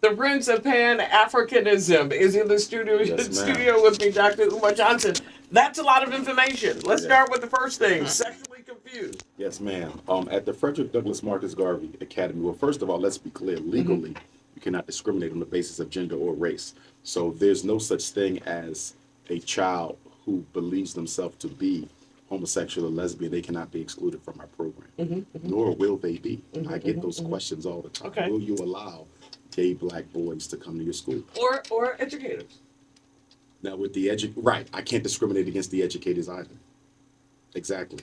The Prince of Pan-Africanism is in the studio, Yes, ma'am. studio with me, Dr. Umar Johnson. That's a lot of information. Let's Yeah. start with the first thing, sexually confused. Yes, ma'am. At the Frederick Douglass Marcus Garvey Academy, well, first of all, let's be clear. Legally, you cannot discriminate on the basis of gender or race. So there's no such thing as a child who believes themselves to be homosexual or lesbian. They cannot be excluded from our program, nor will they be. I get those questions all the time. Okay. Will you allow gay black boys to come to your school? Or educators. Now, with the right, I can't discriminate against the educators either. Exactly.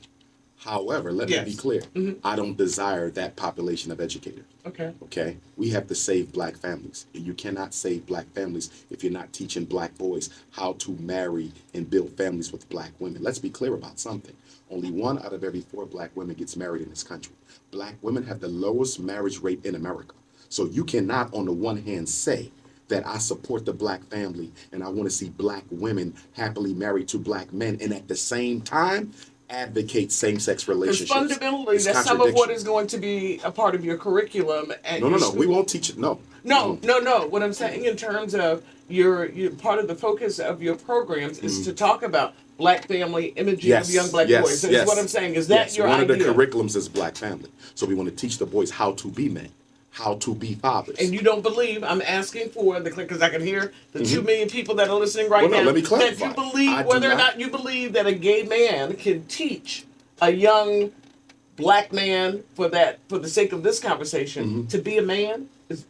However, let me be clear. I don't desire that population of educators. Okay. Okay? We have to save black families. And you cannot save black families if you're not teaching black boys how to marry and build families with black women. Let's be clear about something. Only 1 out of every 4 black women gets married in this country. Black women have the lowest marriage rate in America. So you cannot, on the one hand, say that I support the black family and I want to see black women happily married to black men, and at the same time advocate same-sex Because relationships. fundamentally, It's that's some of what contradiction. is going to be a part of your curriculum. At No, your no, no. school. We won't teach it. No. No. What I'm saying in terms of your part of the focus of your programs is to talk about black family, imaging Yes, of young black yes, boys. So yes. what I'm saying is that Yes, your one idea. of the curriculums is black family. So we want to teach the boys how to be men, how to be fathers. And you don't believe, I'm asking for the, because I can hear the 2 million people that are listening right Well, no, now, let me that clarify. you believe, I do whether or not- not you believe that a gay man can teach a young black man, for the sake of this conversation, to be a man? Is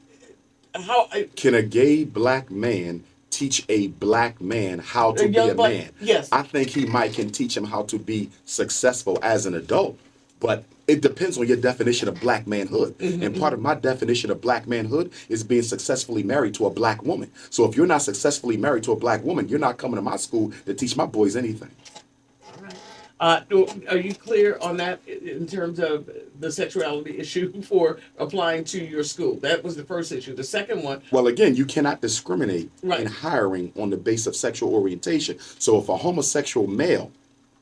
how Can a gay black man teach a black man how to be young a black- man? yes. I think he can teach him how to be successful as an adult, but it depends on your definition of black manhood. And part of my definition of black manhood is being successfully married to a black woman. So if you're not successfully married to a black woman, you're not coming to my school to teach my boys anything. Are you clear on that in terms of the sexuality issue for applying to your school? That was the first issue. The second one, Well, again, you cannot discriminate Right. in hiring on the basis of sexual orientation. So if a homosexual male,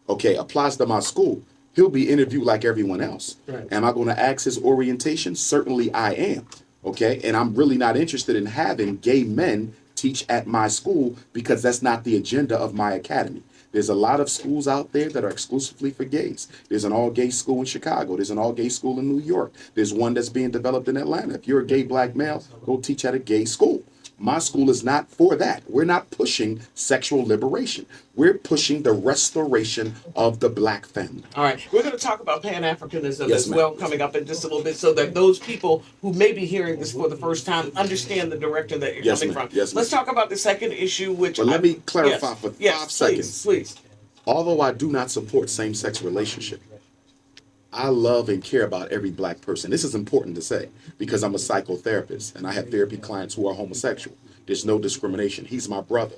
applies to my school, he'll be interviewed like everyone else. Right. Am I going to ask his orientation? Certainly I am. Okay. And I'm really not interested in having gay men teach at my school because that's not the agenda of my academy. There's a lot of schools out there that are exclusively for gays. There's an all-gay school in Chicago. There's an all-gay school in New York. There's one that's being developed in Atlanta. If you're a gay black male, go teach at a gay school. My school is not for that. We're not pushing sexual liberation. We're pushing the restoration of the black family. all right, we're going to talk about Pan-Africanism Yes, as ma'am. well coming up in just a little bit so that those people who may be hearing this for the first time understand the direction that you're Yes, coming ma'am. from. Yes, Let's ma'am. talk about the second issue, which But let me clarify yes, for yes, 5 seconds. Please. Although I do not support same-sex relationship, I love and care about every black person. This is important to say because I'm a psychotherapist and I have therapy clients who are homosexual. There's no discrimination. He's my brother.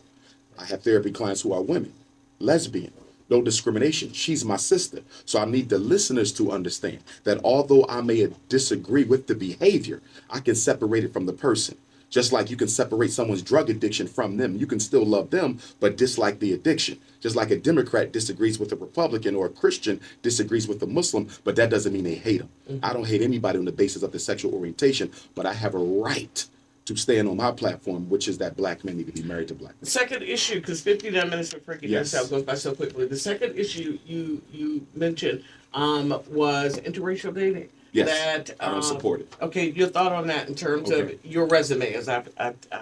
I have therapy clients who are women, lesbian. No discrimination. She's my sister. So I need the listeners to understand that although I may disagree with the behavior, I can separate it from the person. Just like you can separate someone's drug addiction from them, you can still love them, but dislike the addiction. Just like a Democrat disagrees with a Republican or a Christian disagrees with a Muslim, but that doesn't mean they hate them. I don't hate anybody on the basis of their sexual orientation, but I have a right to stand on my platform, which is that black men need to be married to black men. The second issue, because 59 minutes for freaking Yes. yourself goes by so quickly. The second issue you mentioned was interracial dating. Yes, That, I don't support it. Okay, your thought on that in terms Okay. of your resume, as I've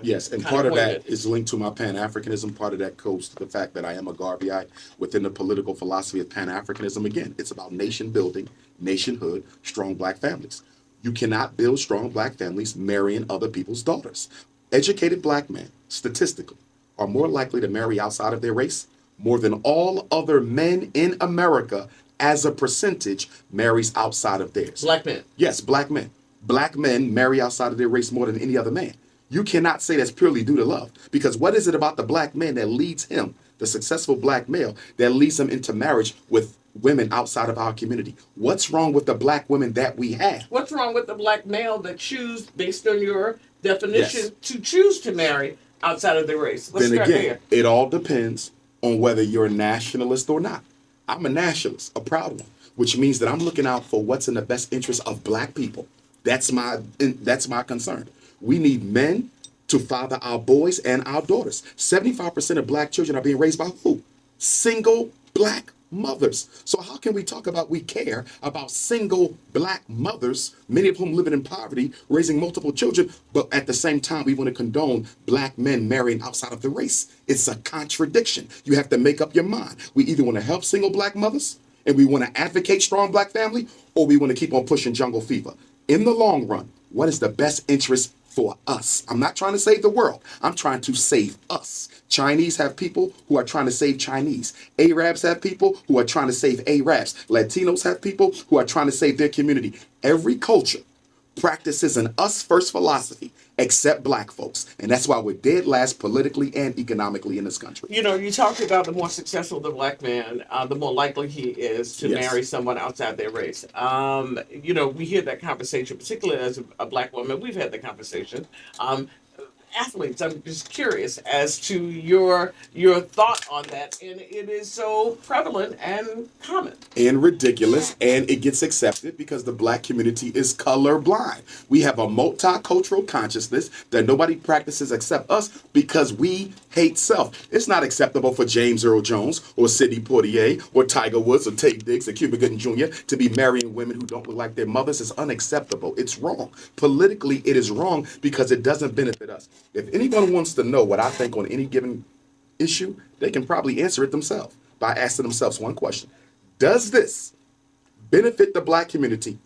Yes, and kind part of pointed. that is linked to my Pan-Africanism. Part of that goes to the fact that I am a Garveyite within the political philosophy of Pan-Africanism. Again, it's about nation building, nationhood, strong black families. You cannot build strong black families marrying other people's daughters. Educated black men, statistically, are more likely to marry outside of their race. More than all other men in America, as a percentage, marries outside of theirs. Black men. Yes, black men. Black men marry outside of their race more than any other man. You cannot say that's purely due to love. Because what is it about the black man that leads him, the successful black male, that leads him into marriage with women outside of our community? What's wrong with the black women that we have? What's wrong with the black male that choose, based on your definition, Yes. to choose to marry outside of their race? Let's Then start again, there. it all depends on whether you're a nationalist or not. I'm a nationalist, a proud one, which means that I'm looking out for what's in the best interest of black people. That's my concern. We need men to father our boys and our daughters. 75% of black children are being raised by who? Single black mothers. So how can we talk about we care about single black mothers, many of whom living in poverty, raising multiple children, but at the same time we want to condone black men marrying outside of the race? It's a contradiction. You have to make up your mind. We either want to help single black mothers and we want to advocate strong black family, or we want to keep on pushing jungle fever. In the long run, what is the best interest for us? I'm not trying to save the world. I'm trying to save us. Chinese have people who are trying to save Chinese. Arabs have people who are trying to save Arabs. Latinos have people who are trying to save their community. Every culture practices an us first philosophy except black folks. And that's why we're dead last politically and economically in this country. You know, you talked about the more successful the black man, the more likely he is to marry someone outside their race. You know, we hear that conversation, particularly as a black woman. We've had the conversation. Athletes, I'm just curious as to your thought on that, and it is so prevalent and common and ridiculous, and it gets accepted because the black community is colorblind. We have a multicultural consciousness that nobody practices except us because we hate self. It's not acceptable for James Earl Jones or Sidney Poitier or Tiger Woods or Tate Diggs or Cuba Gooding Jr. to be marrying women who don't look like their mothers. It's unacceptable. It's wrong. Politically, it is wrong because it doesn't benefit us. If anyone wants to know what I think on any given issue, they can probably answer it themselves by asking themselves one question. Does this benefit the black community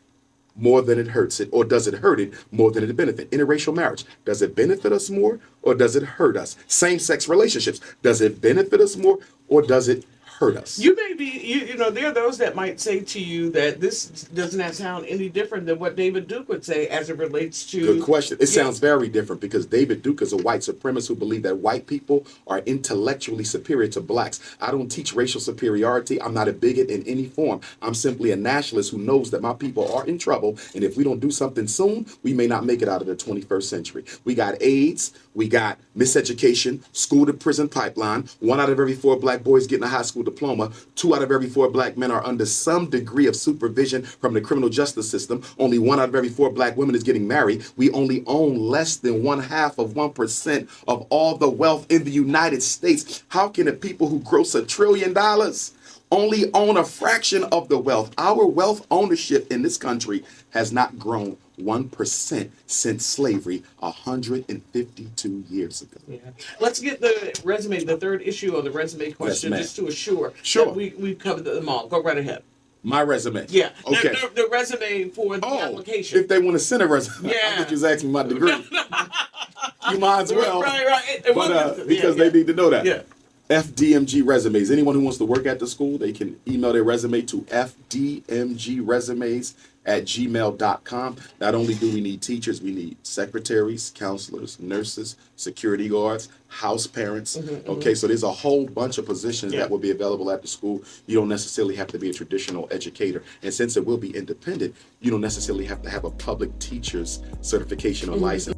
more than it hurts it, or does it hurt it more than it benefits? Interracial marriage, does it benefit us more or does it hurt us? Same-sex relationships, does it benefit us more or does it hurt us? You may be, you know, there are those that might say to you that this does not sound any different than what David Duke would say as it relates to... Good question. It sounds very different because David Duke is a white supremacist who believes that white people are intellectually superior to blacks. I don't teach racial superiority. I'm not a bigot in any form. I'm simply a nationalist who knows that my people are in trouble, and if we don't do something soon, we may not make it out of the 21st century. We got AIDS, we got miseducation, school to prison pipeline. 1 out of every 4 black boys getting a high school diploma. 2 out of every 4 black men are under some degree of supervision from the criminal justice system. Only 1 out of every 4 black women is getting married. We only own less than 1/2% of all the wealth in the United States. How can the people who gross $1 trillion only own a fraction of the wealth? Our wealth ownership in this country has not grown 1% since slavery 152 years ago. Yeah. Let's get the resume, the third issue of the resume question, just to assure that we've covered them all. Go right ahead. My resume? Yeah. Okay. The resume for the application. If they want to send a resume. Yeah. I thought you was asking my degree. You might as well. Right. But, because they need to know that. Yeah. FDMG resumes. Anyone who wants to work at the school, they can email their resume to fdmgresumes@gmail.com. Not only do we need teachers, we need secretaries, counselors, nurses, security guards, house parents. Okay, so there's a whole bunch of positions that will be available at the school. You don't necessarily have to be a traditional educator. And since it will be independent, you don't necessarily have to have a public teacher's certification or license.